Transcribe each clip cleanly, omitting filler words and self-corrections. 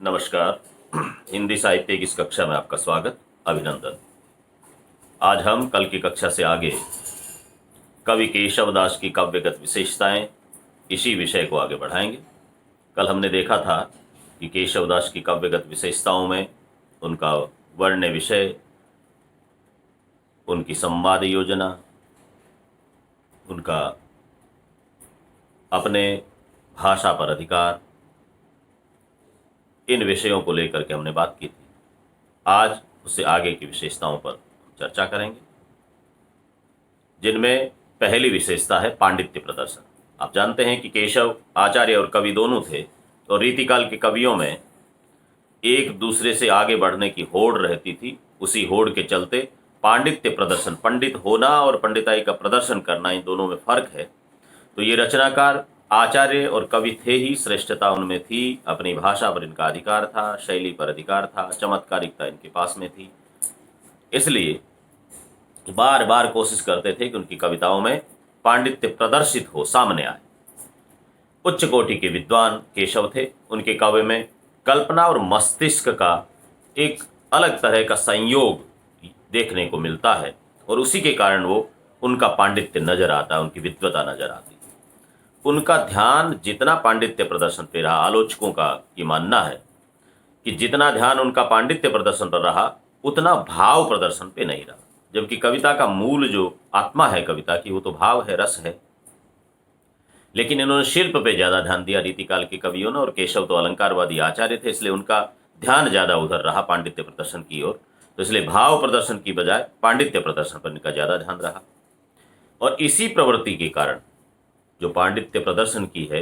नमस्कार। हिंदी साहित्य की इस कक्षा में आपका स्वागत, अभिनंदन। आज हम कल की कक्षा से आगे कवि केशवदास की काव्यगत विशेषताएं, इसी विषय को आगे बढ़ाएंगे। कल हमने देखा था कि केशवदास की काव्यगत विशेषताओं में उनका वर्ण विषय, उनकी संवाद योजना, उनका अपने भाषा पर अधिकार, इन विषयों को लेकर के हमने बात की थी। आज उससे आगे की विशेषताओं पर चर्चा करेंगे, जिनमें पहली विशेषता है पांडित्य प्रदर्शन। आप जानते हैं कि केशव आचार्य और कवि दोनों थे, और रीतिकाल के कवियों में एक दूसरे से आगे बढ़ने की होड़ रहती थी। उसी होड़ के चलते पांडित्य प्रदर्शन, पंडित होना और पंडिताई का प्रदर्शन करना, इन दोनों में फर्क है। तो ये रचनाकार आचार्य और कवि थे ही, श्रेष्ठता उनमें थी, अपनी भाषा पर इनका अधिकार था, शैली पर अधिकार था, चमत्कारिकता इनके पास में थी। इसलिए बार बार कोशिश करते थे कि उनकी कविताओं में पांडित्य प्रदर्शित हो, सामने आए। उच्च कोटि के विद्वान केशव थे। उनके काव्य में कल्पना और मस्तिष्क का एक अलग तरह का संयोग देखने को मिलता है, और उसी के कारण वो उनका पांडित्य नजर आता है, उनकी विद्वता नजर आती है। उनका ध्यान जितना पांडित्य प्रदर्शन पे रहा, आलोचकों का ये मानना है कि जितना ध्यान उनका पांडित्य प्रदर्शन पर रहा, उतना भाव प्रदर्शन पे नहीं रहा। जबकि कविता का मूल जो आत्मा है कविता की, वो तो भाव है, रस है। लेकिन इन्होंने शिल्प पे ज्यादा ध्यान दिया रीतिकाल के कवियों ने, और केशव तो अलंकारवादी आचार्य थे, इसलिए उनका ध्यान ज्यादा उधर रहा पांडित्य प्रदर्शन की ओर। तो इसलिए भाव प्रदर्शन की बजाय पांडित्य प्रदर्शन पर इनका ज्यादा ध्यान रहा। और इसी प्रवृत्ति के कारण, जो पांडित्य प्रदर्शन की है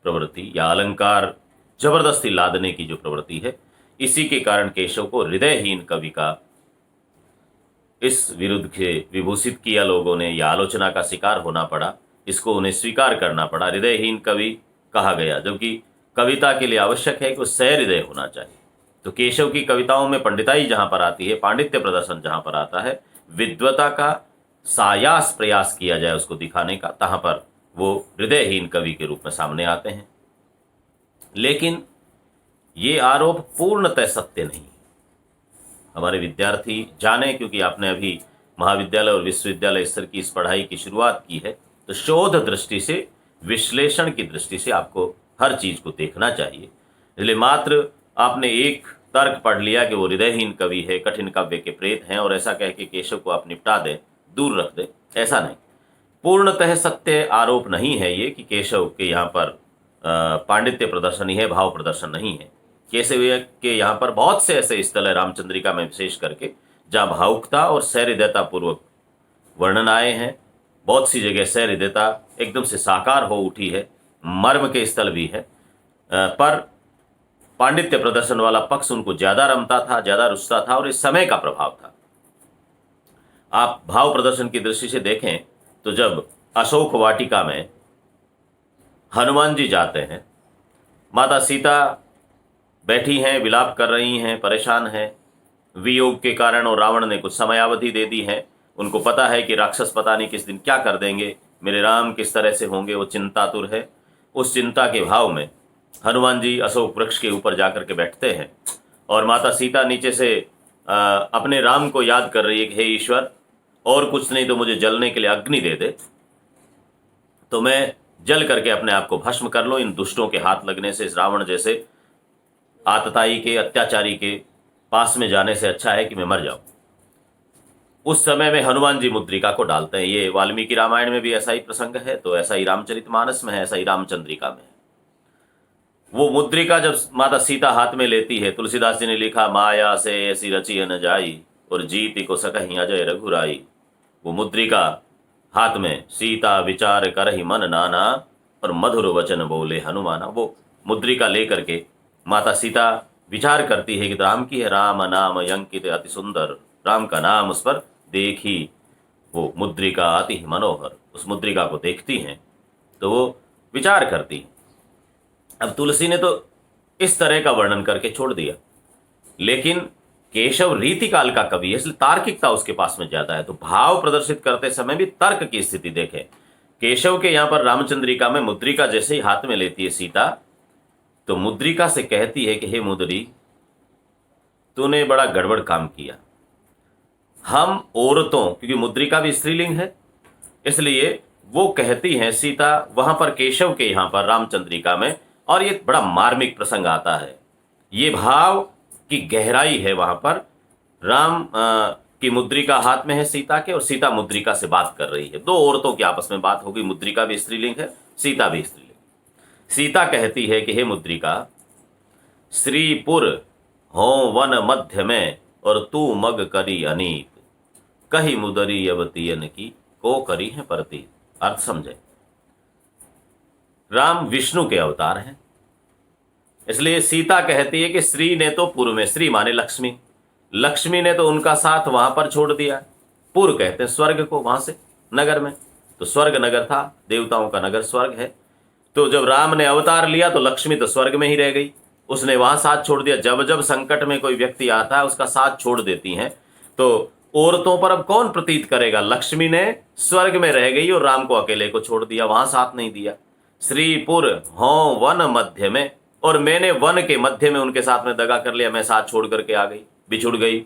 प्रवृत्ति, या अलंकार जबरदस्ती लादने की जो प्रवृत्ति है, इसी के कारण केशव को हृदयहीन कवि का इस विरुद्ध के विभूषित किया लोगों ने, या आलोचना का शिकार होना पड़ा। इसको उन्हें स्वीकार करना पड़ा। हृदयहीन कवि कहा गया, जबकि कविता के लिए आवश्यक है कि वो सहृदय होना चाहिए। तो केशव की कविताओं में पंडिताई जहां पर आती है, पांडित्य प्रदर्शन जहां पर आता है, विद्वता का सायास प्रयास किया जाए उसको दिखाने का, तहां पर वो हृदयहीन कवि के रूप में सामने आते हैं। लेकिन ये आरोप पूर्णतः सत्य नहीं। हमारे विद्यार्थी जाने, क्योंकि आपने अभी महाविद्यालय और विश्वविद्यालय स्तर की इस पढ़ाई की शुरुआत की है, तो शोध दृष्टि से, विश्लेषण की दृष्टि से आपको हर चीज को देखना चाहिए। इसलिए मात्र आपने एक तर्क पढ़ लिया कि वो हृदयहीन कवि है, कठिन काव्य के प्रेत हैं, और ऐसा कह के केशव को आप निपटा दें, दूर रख दें, ऐसा नहीं। पूर्णतः सत्य आरोप नहीं है ये कि केशव के यहाँ पर पांडित्य प्रदर्शन ही है, भाव प्रदर्शन नहीं है। केशव के यहाँ पर बहुत से ऐसे स्थल है, रामचंद्रिका में विशेष करके, जहाँ भावुकता और सहृदयता पूर्वक वर्णन आए हैं। बहुत सी जगह सहृदयता एकदम से साकार हो उठी है, मर्म के स्थल भी है, पर पांडित्य प्रदर्शन वाला पक्ष उनको ज्यादा रमता था, ज्यादा रुचता था, और इस समय का प्रभाव था। आप भाव प्रदर्शन की दृष्टि से देखें तो जब अशोक वाटिका में हनुमान जी जाते हैं, माता सीता बैठी हैं, विलाप कर रही हैं, परेशान हैं वियोग के कारण, और रावण ने कुछ समयावधि दे दी है। उनको पता है कि राक्षस पता नहीं किस दिन क्या कर देंगे, मेरे राम किस तरह से होंगे, वो चिंतातुर है। उस चिंता के भाव में हनुमान जी अशोक वृक्ष के ऊपर जाकर के बैठते हैं, और माता सीता नीचे से अपने राम को याद कर रही है कि हे ईश्वर, और कुछ नहीं तो मुझे जलने के लिए अग्नि दे दे, तो मैं जल करके अपने आप को भस्म कर लो। इन दुष्टों के हाथ लगने से, इस रावण जैसे आतताई के, अत्याचारी के पास में जाने से अच्छा है कि मैं मर जाऊं। उस समय में हनुमान जी मुद्रिका को डालते हैं। ये वाल्मीकि रामायण में भी ऐसा ही प्रसंग है, तो ऐसा ही रामचरितमानस में है, ऐसा ही रामचंद्रिका में है। वो मुद्रिका जब माता सीता हाथ में लेती है, तुलसीदास जी ने लिखा, माया से ऐसी रची न जाई, और जीति को सकहीं अजय रघुराई। वो मुद्रिका हाथ में, सीता विचार करहि मन नाना, और मधुर वचन बोले हनुमाना। वो मुद्रिका लेकर के माता सीता विचार करती है कि राम की है, राम नाम अंकित अति सुंदर, राम का नाम उस पर देखी, वो मुद्रिका अति ही मनोहर। उस मुद्रिका को देखती हैं तो वो विचार करती हैं। अब तुलसी ने तो इस तरह का वर्णन करके छोड़ दिया, लेकिन केशव रीतिकाल का कवि है, इसलिए तार्किकता उसके पास में ज्यादा है। तो भाव प्रदर्शित करते समय भी तर्क की स्थिति देखें। केशव के यहाँ पर रामचंद्रिका में मुद्रिका जैसे ही हाथ में लेती है सीता, तो मुद्रिका से कहती है कि हे मुद्री, तूने बड़ा गड़बड़ काम किया। हम औरतों, क्योंकि मुद्रिका भी स्त्रीलिंग है, इसलिए वो कहती हैं सीता वहां पर केशव के यहाँ पर रामचंद्रिका में, और ये बड़ा मार्मिक प्रसंग आता है। ये भाव की गहराई है वहां पर। राम की मुद्रिका हाथ में है सीता के, और सीता मुद्रिका से बात कर रही है। दो औरतों की आपस में बात होगी। मुद्रिका भी स्त्रीलिंग है, सीता भी स्त्रीलिंग। सीता कहती है कि हे मुद्रिका, श्रीपुर हो वन मध्य में, और तू मग करी अनीत, कही मुदरी अवतीयन की को करी है प्रतीत। अर्थ समझे। राम विष्णु के अवतार हैं, इसलिए सीता कहती है कि श्री ने तो पूर्व में, श्री माने लक्ष्मी, लक्ष्मी ने तो उनका साथ वहां पर छोड़ दिया। पूर्व कहते हैं स्वर्ग को, वहां से नगर में, तो स्वर्ग नगर था, देवताओं का नगर स्वर्ग है। तो जब राम ने अवतार लिया तो लक्ष्मी तो स्वर्ग में ही रह गई, उसने वहां साथ छोड़ दिया। जब जब संकट में कोई व्यक्ति आता है उसका साथ छोड़ देती हैं। तो औरतों पर अब कौन प्रतीत करेगा? लक्ष्मी ने स्वर्ग में रह गई और राम को अकेले को छोड़ दिया, वहां साथ नहीं दिया। श्रीपुर हो वन मध्य में, और मैंने वन के मध्य में उनके साथ में दगा कर लिया, मैं साथ छोड़ करके आ गई, बिछुड़ गई।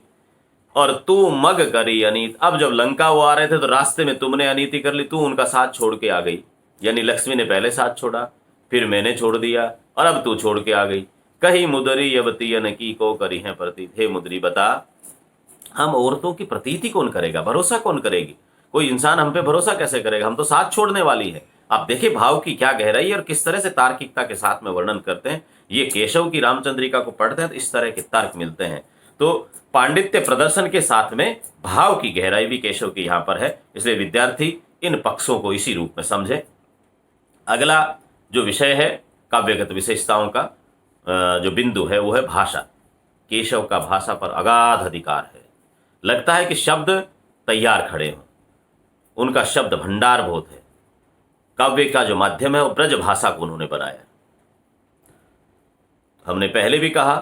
और तू मग करी अनीत, अब जब लंका वो आ रहे थे तो रास्ते में तुमने अनीति कर ली, तू उनका साथ छोड़ के आ गई। यानी लक्ष्मी ने पहले साथ छोड़ा, फिर मैंने छोड़ दिया, और अब तू छोड़ के आ गई। कही मुदरी यवतीयन की को करी है प्रतीत। हे मुदरी, बता, हम औरतों की प्रतीति कौन करेगा, भरोसा कौन करेगी? कोई इंसान हम पे भरोसा कैसे करेगा? हम तो साथ छोड़ने वाली है। आप देखिए भाव की क्या गहराई और किस तरह से तार्किकता के साथ में वर्णन करते हैं। ये केशव की रामचंद्रिका को पढ़ते हैं तो इस तरह के तर्क मिलते हैं। तो पांडित्य प्रदर्शन के साथ में भाव की गहराई भी केशव की यहां पर है, इसलिए विद्यार्थी इन पक्षों को इसी रूप में समझे। अगला जो विषय है काव्यगत विशेषताओं का जो बिंदु है वो है भाषा। केशव का भाषा पर अगाध अधिकार है। लगता है कि शब्द तैयार खड़े हों, उनका शब्द भंडार बहुत है। काव्य का जो माध्यम है वो ब्रज भाषा को उन्होंने बनाया। हमने पहले भी कहा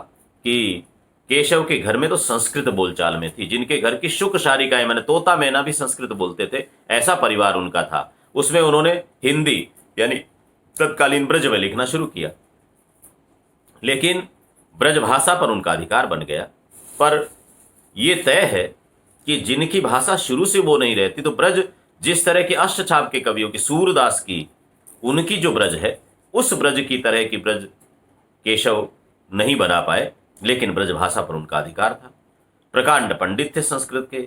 कि केशव के घर में तो संस्कृत बोलचाल में थी। जिनके घर की शुक शारिकाएं, मैंने तोता मैना भी संस्कृत बोलते थे, ऐसा परिवार उनका था। उसमें उन्होंने हिंदी यानी तत्कालीन ब्रज में लिखना शुरू किया, लेकिन ब्रज भाषा पर उनका अधिकार बन गया। पर यह तय है कि जिनकी भाषा शुरू से वो नहीं रहती, तो ब्रज जिस तरह के अष्टछाप के कवियों की, सूरदास की, उनकी जो ब्रज है उस ब्रज की तरह की ब्रज केशव नहीं बना पाए, लेकिन ब्रज भाषा पर उनका अधिकार था। प्रकांड पंडित थे संस्कृत के।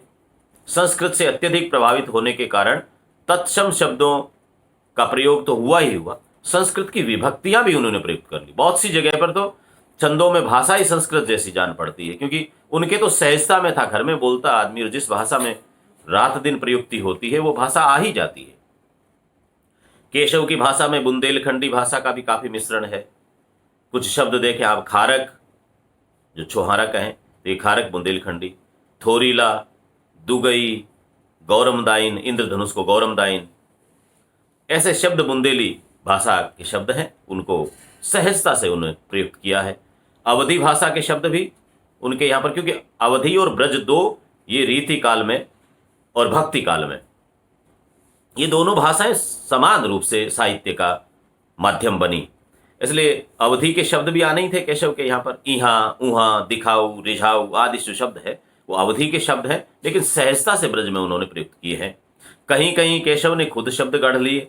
संस्कृत से अत्यधिक प्रभावित होने के कारण तत्सम शब्दों का प्रयोग तो हुआ ही हुआ, संस्कृत की विभक्तियां भी उन्होंने प्रयुक्त कर ली। बहुत सी जगह पर तो छंदों में भाषा ही संस्कृत जैसी जान पड़ती है, क्योंकि उनके तो सहजता में था, घर में बोलता आदमी और जिस भाषा में रात दिन प्रयुक्ति होती है वो भाषा आ ही जाती है। केशव की भाषा में बुंदेलखंडी भाषा का भी काफी मिश्रण है। कुछ शब्द देखें आप, खारक जो छोहारा कहें तो ये खारक बुंदेलखंडी, थोरीला, दुगई, गौरमदाइन, इंद्रधनुष को गौरमदाइन, ऐसे शब्द बुंदेली भाषा के शब्द हैं, उनको सहजता से उन्होंने प्रयुक्त किया है। अवधि भाषा के शब्द भी उनके यहाँ पर, क्योंकि अवधि और ब्रज दो ये रीति काल में और भक्ति काल में ये दोनों भाषाएं समान रूप से साहित्य का माध्यम बनी, इसलिए अवधि के शब्द भी आने ही थे केशव के यहाँ पर। इहाँ, उहाँ, दिखाऊ, रिझाऊ आदि जो शब्द है वो अवधि के शब्द हैं, लेकिन सहजता से ब्रज में उन्होंने प्रयुक्त किए हैं। कहीं कहीं केशव ने खुद शब्द गढ़ लिए।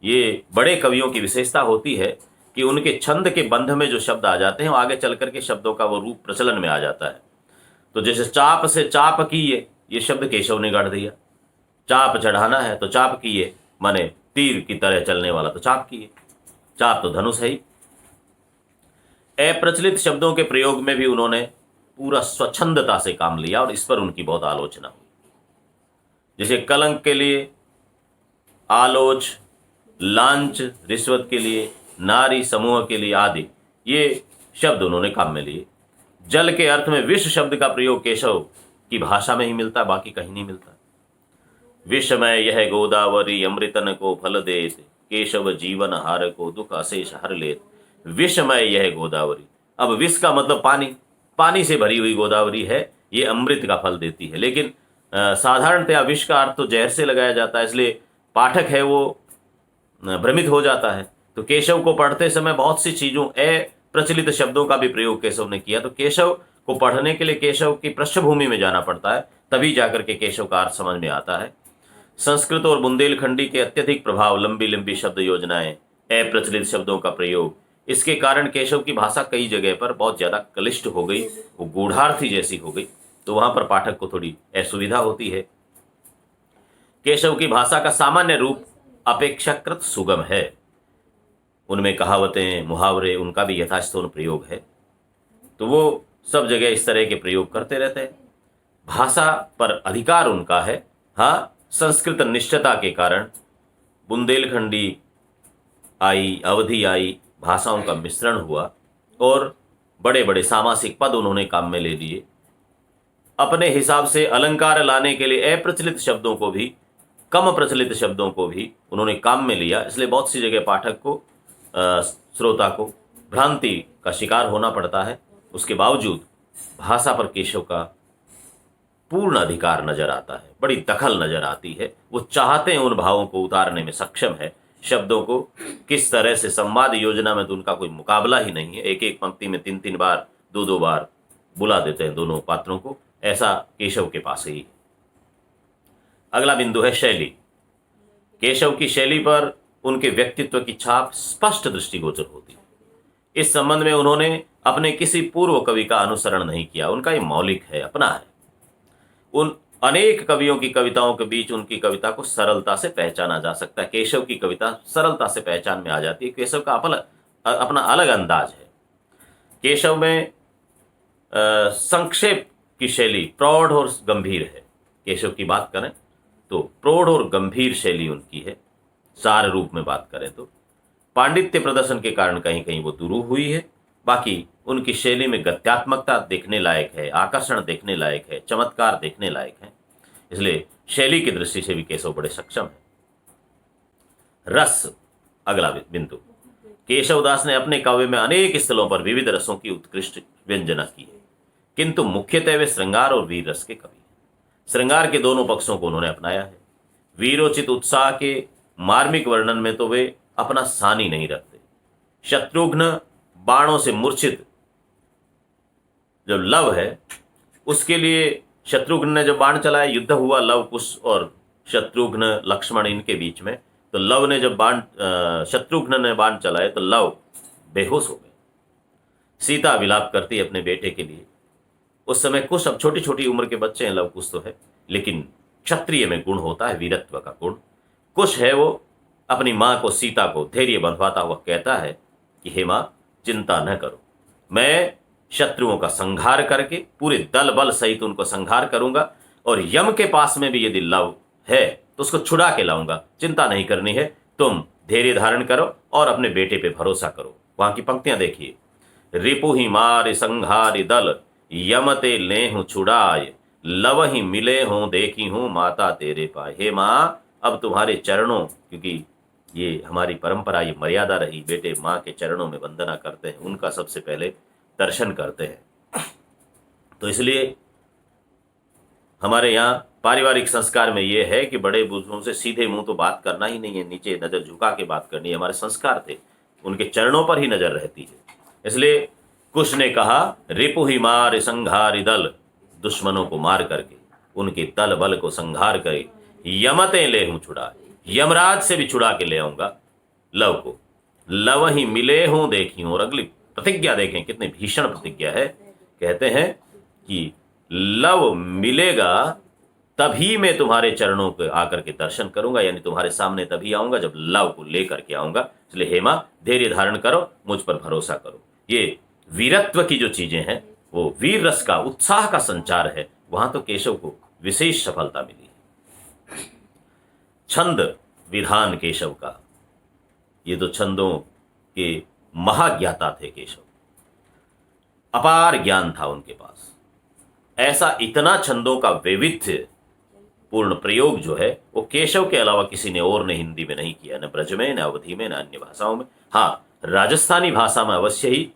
ये बड़े कवियों की विशेषता होती है कि उनके छंद के बंध में जो शब्द आ जाते हैं वो आगे चल करके शब्दों का वो रूप प्रचलन में आ जाता है। तो जैसे चाप से चाप किए, ये शब्द केशव ने गढ़ दिया। चाप चढ़ाना है तो चाप किए, माने तीर की तरह चलने वाला तो चाप किए। चाप तो धनुष है ही। अप्रचलित शब्दों के प्रयोग में भी उन्होंने पूरा स्वच्छंदता से काम लिया और इस पर उनकी बहुत आलोचना हुई। जैसे कलंक के लिए आलोच, लांच रिश्वत के लिए, नारी समूह के लिए आदि, ये शब्द उन्होंने काम में लिए। जल के अर्थ में विष शब्द का प्रयोग केशव की भाषा में ही मिलता, बाकी कहीं नहीं मिलता। विषमय यह गोदावरी अमृतन को फल देत, केशव जीवन हार को दुख अशेष हर लेत। विषमय यह गोदावरी, अब विष का मतलब पानी, पानी से भरी हुई गोदावरी है, ये अमृत का फल देती है। लेकिन साधारणतया विष का अर्थ तो जहर से लगाया जाता है, इसलिए पाठक है वो भ्रमित हो जाता है। तो केशव को पढ़ते समय बहुत सी चीज़ों प्रचलित शब्दों का भी प्रयोग केशव ने किया। तो केशव को पढ़ने के लिए केशव की पृष्ठभूमि में जाना पड़ता है, तभी जाकर के केशव का अर्थ समझ में आता है। संस्कृत और बुंदेलखंडी के अत्यधिक प्रभाव, लंबी लंबी शब्द योजनाएं, अप्रचलित शब्दों का प्रयोग, इसके कारण केशव की भाषा कई जगह पर बहुत ज्यादा क्लिष्ट हो गई, वो गूढ़ार्थी जैसी हो गई। तो वहां पर पाठक को थोड़ी असुविधा होती है। केशव की भाषा का सामान्य रूप अपेक्षाकृत सुगम है। उनमें कहावतें, मुहावरे, उनका भी यथास्थोन प्रयोग है। तो वो सब जगह इस तरह के प्रयोग करते रहते हैं। भाषा पर अधिकार उनका है। हाँ, संस्कृत निष्ठता के कारण बुंदेलखंडी आई, अवधी आई, भाषाओं का मिश्रण हुआ और बड़े बड़े सामासिक पद उन्होंने काम में ले लिए। अपने हिसाब से अलंकार लाने के लिए अप्रचलित शब्दों को भी, कम प्रचलित शब्दों को भी उन्होंने काम में लिया। इसलिए बहुत सी जगह पाठक को, श्रोता को भ्रांति का शिकार होना पड़ता है। उसके बावजूद भाषा पर केशव का पूर्ण अधिकार नजर आता है, बड़ी दखल नजर आती है। वो चाहते हैं उन भावों को उतारने में सक्षम है। शब्दों को किस तरह से संवाद योजना में तो उनका कोई मुकाबला ही नहीं है। एक एक पंक्ति में 3-3 बार, 2-2 बार बुला देते हैं दोनों पात्रों को। ऐसा केशव के पास ही है। अगला बिंदु है शैली। केशव की शैली पर उनके व्यक्तित्व की छाप स्पष्ट दृष्टिगोचर होती है। इस संबंध में उन्होंने अपने किसी पूर्व कवि का अनुसरण नहीं किया। उनका ये मौलिक है, अपना है। उन अनेक कवियों की कविताओं के बीच उनकी कविता को सरलता से पहचाना जा सकता है। केशव की कविता सरलता से पहचान में आ जाती है। केशव का अपना अलग अंदाज है। केशव में संक्षेप की शैली प्रौढ़ और गंभीर है। केशव की बात करें तो प्रौढ़ और गंभीर शैली उनकी है। सार रूप में बात करें तो पांडित्य प्रदर्शन के कारण कहीं कहीं वो दुरूह हुई है। बाकी उनकी शैली में गद्यात्मकता देखने लायक है, आकर्षण देखने लायक है, चमत्कार देखने लायक है। इसलिए शैली की दृष्टि से भी केशव बड़े सक्षम है। रस, अगला बिंदु। केशवदास ने अपने काव्य में अनेक स्थलों पर विविध रसों की उत्कृष्ट व्यंजना की है, किंतु मुख्यतः वे श्रृंगार और वीर रस के कवि हैं। श्रृंगार के दोनों पक्षों को उन्होंने अपनाया है। वीरोचित उत्साह के मार्मिक वर्णन में तो वे अपना सानी नहीं रखते। शत्रुघ्न बाणों से मूर्छित जो लव है, उसके लिए शत्रुघ्न ने जब बाण चलाया, युद्ध हुआ लव कुश और शत्रुघ्न लक्ष्मण इनके बीच में, तो लव ने जब शत्रुघ्न ने बाण चलाए तो लव बेहोश हो गए। सीता विलाप करती है अपने बेटे के लिए। उस समय कुश, अब छोटी छोटी उम्र के बच्चे हैं, लव कुश तो है, लेकिन क्षत्रिय में गुण होता है, वीरत्व का गुण। कुश है वो अपनी माँ को, सीता को धैर्य बंधवाता हुआ कहता है कि हे माँ, चिंता न करो, मैं शत्रुओं का संहार करके पूरे दल बल सहित उनको संहार करूंगा, और यम के पास में भी यदि लव है तो उसको छुड़ा के लाऊंगा। चिंता नहीं करनी है, तुम धैर्य धारण करो और अपने बेटे पे भरोसा करो। वहां की पंक्तियां देखिए। रिपु ही मार संहारी दल, यमते ले हूं छुड़ाए, लव ही मिले हों देखी हूं माता तेरे पाए। हे माँ, अब तुम्हारे चरणों, क्योंकि ये हमारी परंपरा, ये मर्यादा रही, बेटे माँ के चरणों में वंदना करते हैं, उनका सबसे पहले दर्शन करते हैं। तो इसलिए हमारे यहाँ पारिवारिक संस्कार में ये है कि बड़े बुजुर्गों से सीधे मुंह तो बात करना ही नहीं है, नीचे नजर झुका के बात करनी है। हमारे संस्कार थे, उनके चरणों पर ही नजर रहती है। इसलिए कुश ने कहा, रिपु ही मार संघारी दल, दुश्मनों को मार करके उनके दल बल को संघार करे, यमते ले हूं छुड़ा, यमराज से भी छुड़ा के ले आऊंगा लव को। लव ही मिले हों देखी हूं, और अगली प्रतिज्ञा देखें, कितनी भीषण प्रतिज्ञा है। कहते हैं कि लव मिलेगा तभी मैं तुम्हारे चरणों को आकर के दर्शन करूंगा, यानी तुम्हारे सामने तभी आऊंगा जब लव को लेकर के आऊंगा। इसलिए हे मां, धैर्य धारण करो, मुझ पर भरोसा करो। ये वीरत्व की जो चीजें हैं, वो वीर रस का, उत्साह का संचार है। वहां तो केशव को विशेष सफलता मिली है। छंद विधान केशव का, ये तो छंदों के महाज्ञाता थे केशव। अपार ज्ञान था उनके पास। ऐसा इतना छंदों का वैविध्य पूर्ण प्रयोग जो है, वो केशव के अलावा किसी ने और ने हिंदी में नहीं किया, न ब्रज में, न अवधि में, न अन्य भाषाओं में। हाँ, राजस्थानी भाषा में अवश्य ही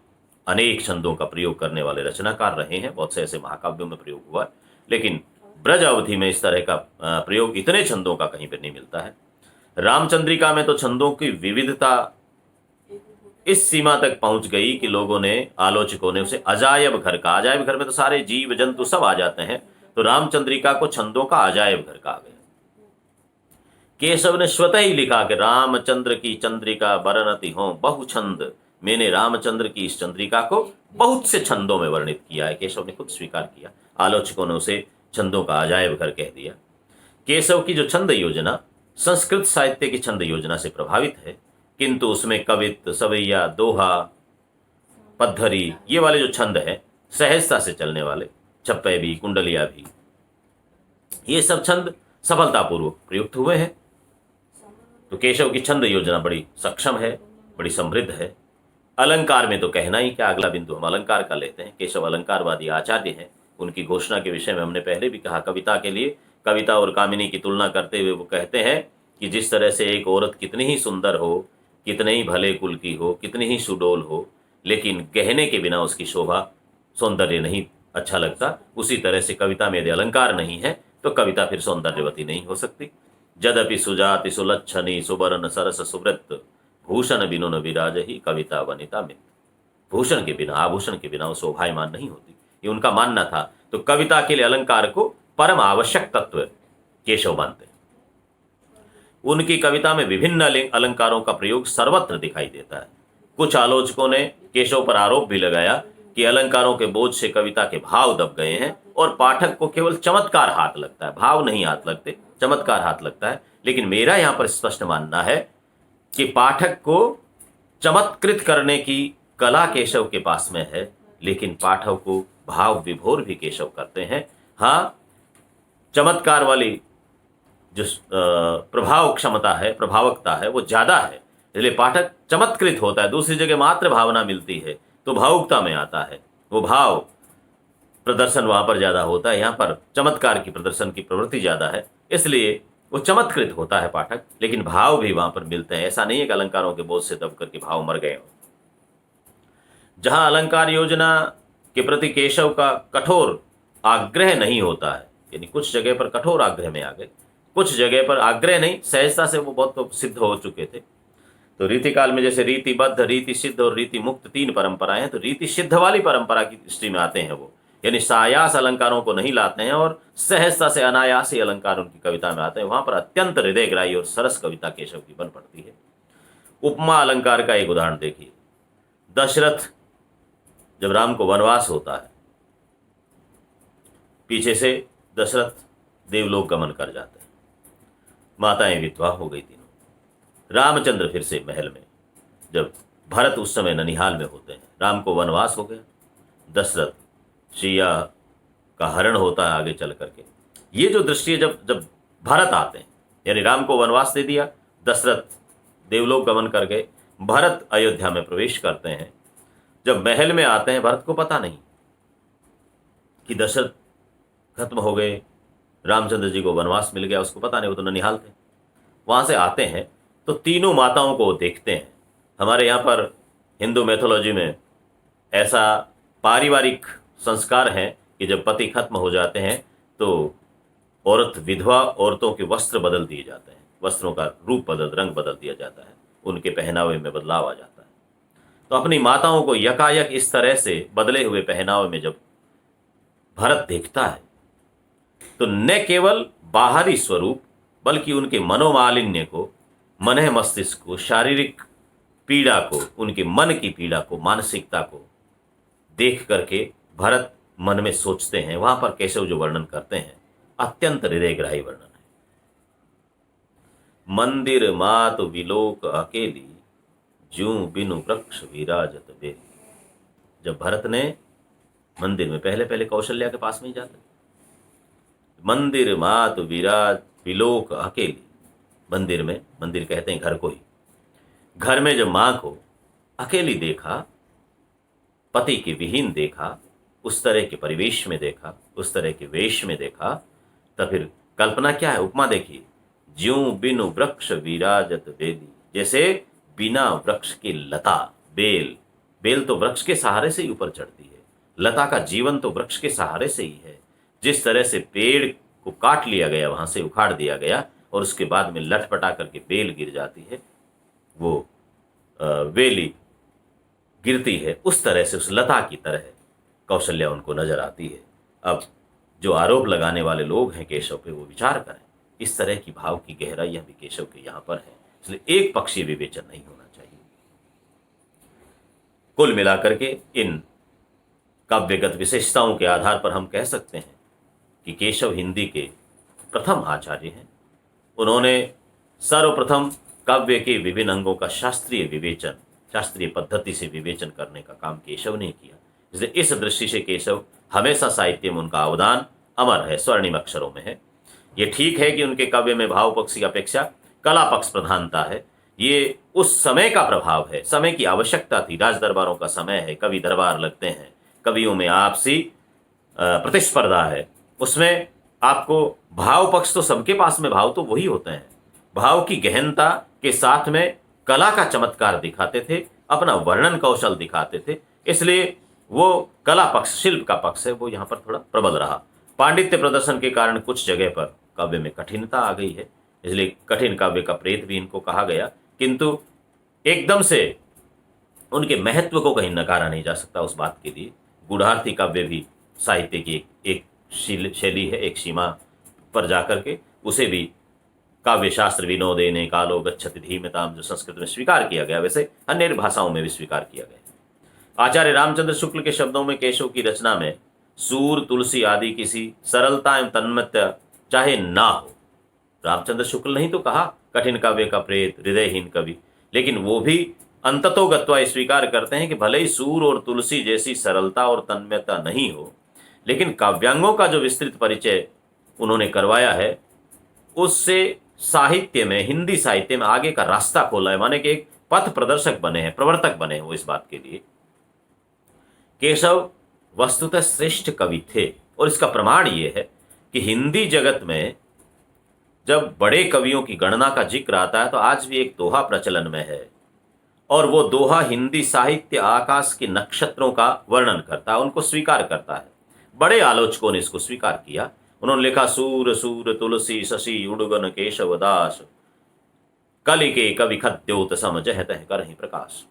अनेक छंदों का प्रयोग करने वाले रचनाकार रहे हैं, बहुत से ऐसे महाकाव्यों में प्रयोग हुआ है, लेकिन ब्रज अवधि में इस तरह का प्रयोग इतने छंदों का कहीं पर नहीं मिलता है। रामचंद्रिका में तो छंदों की विविधता इस सीमा तक पहुंच गई कि लोगों ने, आलोचकों ने उसे अजायब घर कहा। अजायब घर में तो सारे जीव जंतु सब आ जाते हैं, तो रामचंद्रिका को छंदों का अजायब घर कहा गया। केशव ने स्वतः ही लिखा कि रामचंद्र की चंद्रिका बरनति हो बहु छंद। मैंने रामचंद्र की इस चंद्रिका को बहुत से छंदों में वर्णित किया है। केशव ने खुद स्वीकार किया। आलोचकों ने उसे छंदों का अजायब घर कह दिया। केशव की जो छंद योजना संस्कृत साहित्य की छंद योजना से प्रभावित है, किंतु उसमें कवित्त, सवैया, दोहा, पद्धरी, ये वाले जो छंद हैं सहजता से चलने वाले, छप्पे भी, कुंडलिया भी, ये सब छंद सफलतापूर्वक प्रयुक्त हुए हैं। तो केशव की छंद योजना बड़ी सक्षम है, बड़ी समृद्ध है। अलंकार में तो कहना ही क्या, अगला बिंदु हम अलंकार का लेते हैं। केशव अलंकारवादी आचार्य हैं। उनकी घोषणा के विषय में हमने पहले भी कहा। कविता के लिए कविता और कामिनी की तुलना करते हुए वो कहते हैं कि जिस तरह से एक औरत कितनी ही सुंदर हो, कितने ही भले कुल की हो, कितनी ही सुडोल हो, लेकिन गहने के बिना उसकी शोभा, सौंदर्य नहीं अच्छा लगता, उसी तरह से कविता में यदि अलंकार नहीं है तो कविता फिर सौंदर्यवती नहीं हो सकती। जदपि सुजाति सुलक्षणी सुवर्ण सरस सुवृत्त भूषण बिनु न विराज ही कविता वनिता मित। भूषण के बिना, आभूषण के बिना वो शोभायमान नहीं होती, ये उनका मानना था। तो कविता के लिए अलंकार को परम आवश्यक तत्व केशव मानते हैं। उनकी कविता में विभिन्न अलंकारों का प्रयोग सर्वत्र दिखाई देता है। कुछ आलोचकों ने केशव पर आरोप भी लगाया कि अलंकारों के बोझ से कविता के भाव दब गए हैं और पाठक को केवल चमत्कार हाथ लगता है, भाव नहीं हाथ लगते, चमत्कार हाथ लगता है। लेकिन मेरा यहां पर स्पष्ट मानना है कि पाठक को चमत्कृत करने की कला केशव के पास में है, लेकिन पाठक को भाव विभोर भी केशव करते हैं। हाँ, चमत्कार वाली जो प्रभाव क्षमता है, प्रभावकता है, वो ज्यादा है, इसलिए पाठक चमत्कृत होता है। दूसरी जगह मात्र भावना मिलती है तो भावुकता में आता है, वो भाव प्रदर्शन वहां पर ज्यादा होता है। यहाँ पर चमत्कार की प्रदर्शन की प्रवृत्ति ज्यादा है, इसलिए वो चमत्कृत होता है पाठक, लेकिन भाव भी वहां पर मिलते हैं। ऐसा नहीं है कि अलंकारों के बोझ से दब करके भाव मर गए हों। जहां अलंकार योजना के प्रति केशव का कठोर आग्रह नहीं होता है, यानी कुछ जगह पर कठोर आग्रह में आ गए, कुछ जगह पर आग्रह नहीं, सहजता से वो बहुत तो सिद्ध हो चुके थे। तो रीतिकाल में जैसे रीतिबद्ध, रीति सिद्ध और रीति मुक्त तीन परंपराएं हैं, तो रीति सिद्ध वाली परंपरा की दृष्टि में आते हैं वो, यानी सायास अलंकारों को नहीं लाते हैं और सहजता से अनायास ही अलंकार उनकी कविता में आते हैं। वहां पर अत्यंत हृदयग्राही और सरस कविता केशव की बन पड़ती है। उपमा अलंकार का एक उदाहरण देखिए। दशरथ जब राम को वनवास होता है, पीछे से दशरथ देवलोक गमन कर जाते हैं, माताएं विधवा हो गई तीनों। रामचंद्र फिर से महल में, जब भरत उस समय ननिहाल में होते हैं, राम को वनवास हो गया, दशरथ सिया का हरण होता है आगे चल करके। ये जो दृष्टि है, जब जब भरत आते हैं, यानी राम को वनवास दे दिया, दशरथ देवलोक गमन कर गए, भरत अयोध्या में प्रवेश करते हैं। जब महल में आते हैं, भरत को पता नहीं कि दशरथ खत्म हो गए, रामचंद्र जी को वनवास मिल गया, उसको पता नहीं, वो तो ननिहाल थे। वहां से आते हैं तो तीनों माताओं को देखते हैं। हमारे यहाँ पर हिंदू मैथोलॉजी में ऐसा पारिवारिक संस्कार है कि जब पति खत्म हो जाते हैं तो औरत, विधवा औरतों के वस्त्र बदल दिए जाते हैं, वस्त्रों का रूप बदल, रंग बदल दिया जाता है, उनके पहनावे में बदलाव आ जाता है। तो अपनी माताओं को यकायक इस तरह से बदले हुए पहनावे में जब भरत देखता है, तो न केवल बाहरी स्वरूप बल्कि उनके मनोमालिन्य को, मन मस्तिष्क को, शारीरिक पीड़ा को, उनके मन की पीड़ा को, मानसिकता को देख करके भरत मन में सोचते हैं। वहां पर केशव जो वर्णन करते हैं, अत्यंत हृदयग्राही वर्णन है। मंदिर मात विलोक अकेली, ज्यों बिनु वृक्ष विराजत बेली। जब भरत ने मंदिर में, पहले पहले कौशल्या के पास में ही जाते, मंदिर मात विराज विलोक अकेली, मंदिर में, मंदिर कहते हैं घर को ही, घर में जब मां को अकेली देखा, पति के विहीन देखा, उस तरह के परिवेश में देखा, उस तरह के वेश में देखा, तब फिर कल्पना क्या है, उपमा देखिए। ज्यों बिनु वृक्ष विराजत बेली, जैसे बिना वृक्ष की लता, बेल, बेल तो वृक्ष के सहारे से ही ऊपर चढ़ती है, लता का जीवन तो वृक्ष के सहारे से ही है। जिस तरह से पेड़ को काट लिया गया, वहां से उखाड़ दिया गया और उसके बाद में लटपटा करके बेल गिर जाती है, वो वेली गिरती है उस तरह से, उस लता की तरह कौशल्या उनको नजर आती है। अब जो आरोप लगाने वाले लोग हैं केशव पे, वो विचार करें। इस तरह की भाव की गहराइयां भी केशव के यहां पर है, इसलिए एक पक्षीय विवेचन नहीं होना चाहिए। कुल मिलाकर के इन काव्यगत विशेषताओं के आधार पर हम कह सकते हैं कि केशव हिंदी के प्रथम आचार्य हैं। उन्होंने सर्वप्रथम काव्य के विभिन्न अंगों का शास्त्रीय विवेचन, शास्त्रीय पद्धति से विवेचन करने का काम केशव ने किया। इसलिए इस दृष्टि से केशव हमेशा साहित्य में उनका अवदान अमर है, स्वर्णिम अक्षरों में है। ये ठीक है कि उनके काव्य में भाव पक्ष की अपेक्षा कला पक्ष प्रधानता है। ये उस समय का प्रभाव है, समय की आवश्यकता थी। राज दरबारों का समय है, कवि दरबार लगते हैं, कवियों में आपसी प्रतिस्पर्धा है। उसमें आपको भाव पक्ष तो सबके पास में भाव तो वही होते हैं, भाव की गहनता के साथ में कला का चमत्कार दिखाते थे, अपना वर्णन कौशल दिखाते थे। इसलिए वो कला पक्ष, शिल्प का पक्ष है, वो यहाँ पर थोड़ा प्रबल रहा। पांडित्य प्रदर्शन के कारण कुछ जगह पर काव्य में कठिनता आ गई है, इसलिए कठिन काव्य का प्रेत भी इनको कहा गया। किंतु एकदम से उनके महत्व को कहीं नकारा नहीं जा सकता। उस बात के लिए गूढ़ार्थी काव्य भी साहित्य की एक शैली है, एक सीमा पर जाकर के उसे भी काव्य शास्त्र विनोदेने कालो गच्छति धीमताम, जो संस्कृत में स्वीकार किया गया, वैसे अन्य भाषाओं में भी स्वीकार किया गया। आचार्य रामचंद्र शुक्ल के शब्दों में केशव की रचना में सूर, तुलसी आदि किसी सरलता एवं तन्मयता चाहे ना हो। रामचंद्र शुक्ल नहीं तो कहा कठिन काव्य का प्रेत, हृदयहीन कवि, लेकिन वो भी अंततोगत्वा स्वीकार करते हैं कि भले ही सूर और तुलसी जैसी सरलता और तन्मयता नहीं हो, लेकिन काव्यांगों का जो विस्तृत परिचय उन्होंने करवाया है, उससे साहित्य में, हिंदी साहित्य में आगे का रास्ता खोला है। माने कि एक पथ प्रदर्शक बने हैं, प्रवर्तक बने हैं वो इस बात के लिए। केशव वस्तुतः श्रेष्ठ कवि थे, और इसका प्रमाण ये है कि हिंदी जगत में जब बड़े कवियों की गणना का जिक्र आता है तो आज भी एक दोहा प्रचलन में है, और वो दोहा हिंदी साहित्य आकाश के नक्षत्रों का वर्णन करता है, उनको स्वीकार करता है। बड़े आलोचकों ने इसको स्वीकार किया। उन्होंने लिखा, सूर सूर तुलसी शशि उडुगन केशव दास, कलि के कवि खद्योत सम जह तह करहि प्रकाश।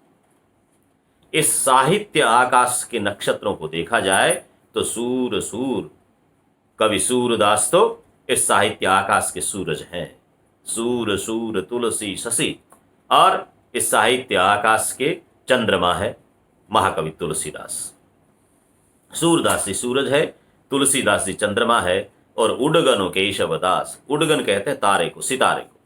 इस साहित्य आकाश के नक्षत्रों को देखा जाए तो सूर सूर, कवि सूरदास तो इस साहित्य आकाश के सूरज हैं। सूर सूर तुलसी शशि, और इस साहित्य आकाश के चंद्रमा है महाकवि तुलसीदास। सूरदास जी सूरज है, तुलसीदास जी चंद्रमा है, और उडगनो केशव दास, उडगन कहते हैं तारे को, सितारे को,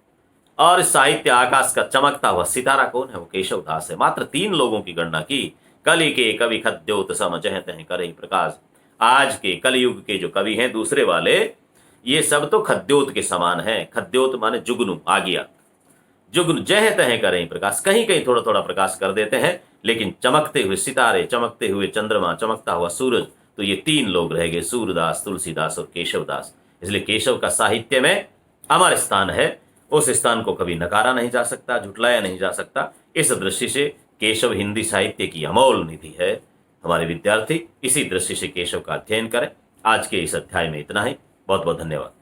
और इस साहित्य आकाश का चमकता हुआ सितारा कौन है? वो केशव दास है। मात्र 3 लोगों की गणना की। कलि के कवि खद्योत सम जह तह करहि प्रकाश। आज के कलयुग के जो कवि हैं दूसरे वाले, ये सब तो खद्योत के समान हैं। खद्योत माने जुगनू, आ गया, जुगनू जह तह करहि प्रकाश, कहीं कहीं थोड़ा थोड़ा प्रकाश कर देते हैं, लेकिन चमकते हुए सितारे, चमकते हुए चंद्रमा, चमकता हुआ सूरज, तो ये 3 लोग रह गए, सूरदास, तुलसीदास और केशवदास। इसलिए केशव का साहित्य में अमर स्थान है। उस स्थान को कभी नकारा नहीं जा सकता, झुटलाया नहीं जा सकता। इस दृष्टि से केशव हिंदी साहित्य की अमोल निधि है। हमारे विद्यार्थी इसी दृष्टि से केशव का अध्ययन करें। आज के इस अध्याय में इतना ही। बहुत बहुत धन्यवाद।